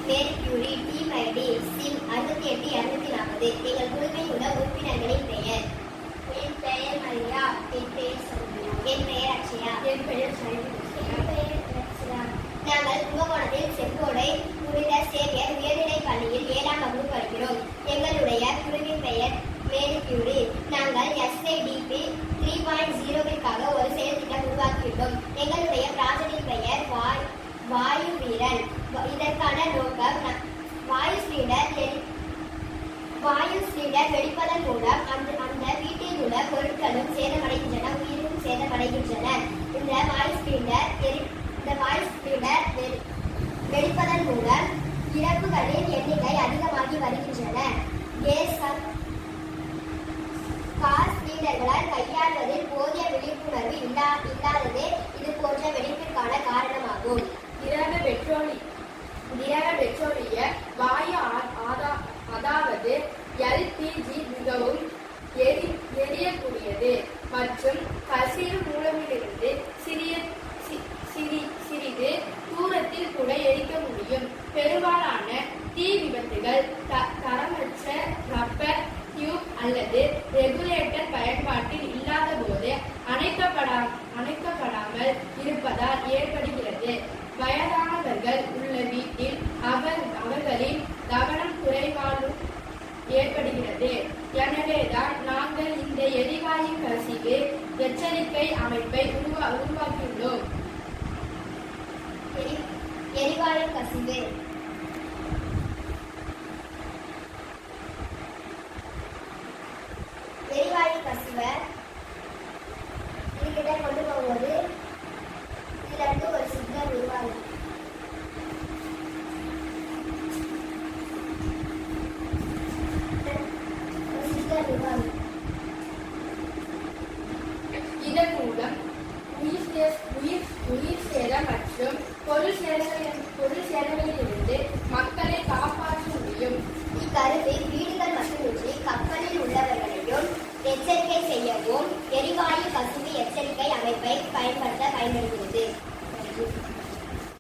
Marie Curie, TMID, sim 68240. எங்கள் குழுவில் உள்ள உறுப்பினர்களின் பெயர்: என் பெயர் மரியா. என் பெயர் சௌமியா. என் பெயர் அக்ஷயா. என் பெயர் சைனிகா. நாங்கள் கும்பகோணத்தில் செங்கோடை புனித சேவியர் உயர்நிலைப் பள்ளியில் 7ஆம் வகுப்பு படிக்கிறோம். எங்களுடைய குழுவின் பெயர் மேரி கியூரி. நாங்கள் SIDP 3.0விற்காக ஒரு செயல்திட்டம் உருவாக்கியுள்ளோம். எங்களுடைய ப்ராஜெக்டின் பெயர் வாயு வீரன். இதற்கான நோக்கம், வாயு சிலிண்டர் வெடிப்பதன் மூலம் அந்த வீட்டில் உள்ள பொருட்களும் சேதமடைகின்றன, உயிரும் சேதமடைகின்றன. இந்த வாயு சிலிண்டர் வெடிப்பதன் மூலம் இறப்புகளின் எண்ணிக்கை அதிகமாகி வருகின்றன. கார் சிலிண்டர்களால் கையாள்வதில் போதிய விழிப்புணர்வு இல்லாததே இது போன்ற வெடிப்பிற்கான காரணமாகும். திரவ பெட்ரோலிய வாயு அதாவது LPG மிகவும் எரியக்கூடியது மற்றும் கசிவு மூலமிலிருந்து சிறிது தூரத்தில் கூட எரிக்க முடியும். பெரும்பாலான தீ விபத்துகள் தரமற்ற ரப்பர் டியூப் அல்லது ரெகுலேட்டர் பயன்பாட்டில் இல்லாத போது அணைக்கப்படாமல் இருப்பதால் ஏற்படுகிறது. வயதானவர்கள் உள்ள வீட்டில் அவர்களின் கவனம் குறைவாலும் ஏற்படுகிறது. எனவேதான் நாங்கள் இந்த எரிவாயு கசிவு எச்சரிக்கை அமைப்பை உருவாக்கியுள்ளோம். எரிவாயு கசிவு இதுகிட்ட கொண்டு போகும்போது இதுல இருந்து ஒரு சிக்னல் உருவாகும். இதன் மூலம் உயிர் சேதம் மற்றும் பொருள் சேதங்களிலிருந்து மக்களை காப்பாற்ற முடியும். இக்கருவி வீடுகள் மட்டுமின்றி கப்பலில் உள்ளவர்களையும் எச்சரிக்கை செய்யவும் எரிவாயு கசிவு எச்சரிக்கை அமைப்பை பயன்படுகிறது.